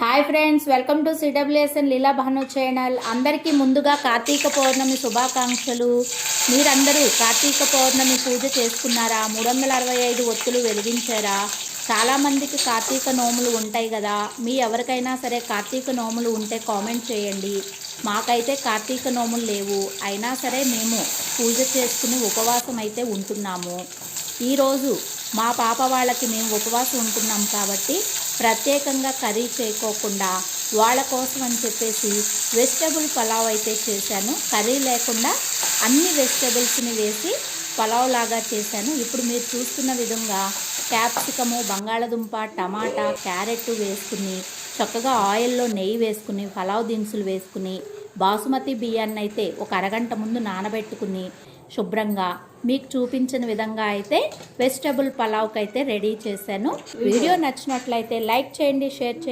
Hi friends, welcome to CWSN Leela Bhanu channel. అందరికీ ముందుగా కార్తీక పౌర్ణమి శుభాకాంక్షలు. మీరందరూ కార్తీక పౌర్ణమి పూజ చేసుకున్నారా? 365 ఒత్తులు వెలిగించారా? చాలామందికి కార్తీక నోములు ఉంటాయి కదా. మీ ఎవరికైనా సరే కార్తీక నోములు ఉంటే కామెంట్ చేయండి. మాకైతే కార్తీక నోములు లేవు, అయినా సరే మేము పూజ చేసుకుని ఉపవాసం అయితే ఉంటున్నాము. ఈరోజు మా పాప వాళ్ళకి మేము ఉపవాసం ఉంటున్నాం కాబట్టి ప్రత్యేకంగా కర్రీ చేయకోకుండా వాళ్ళ కోసం అని చెప్పేసి వెజిటబుల్ పలావ్ అయితే చేశాను. కర్రీ లేకుండా అన్ని వెజిటబుల్స్ని వేసి పలావ్ లాగా చేశాను. ఇప్పుడు మీరు చూస్తున్న విధంగా క్యాప్సికము, బంగాళదుంప, టమాటా, క్యారెట్ వేసుకుని చక్కగా ఆయిల్లో నెయ్యి వేసుకుని పలావ్ దినుసులు వేసుకుని బాసుమతి బియ్యాన్ని అయితే ఒక అరగంట ముందు నానబెట్టుకుని శుభ్రంగా మీకు చూపించిన విధంగా అయితే వెజిటబుల్ పలావ్కి అయితే రెడీ చేశాను. వీడియో నచ్చినట్లయితే లైక్ చేయండి, షేర్ చేయండి.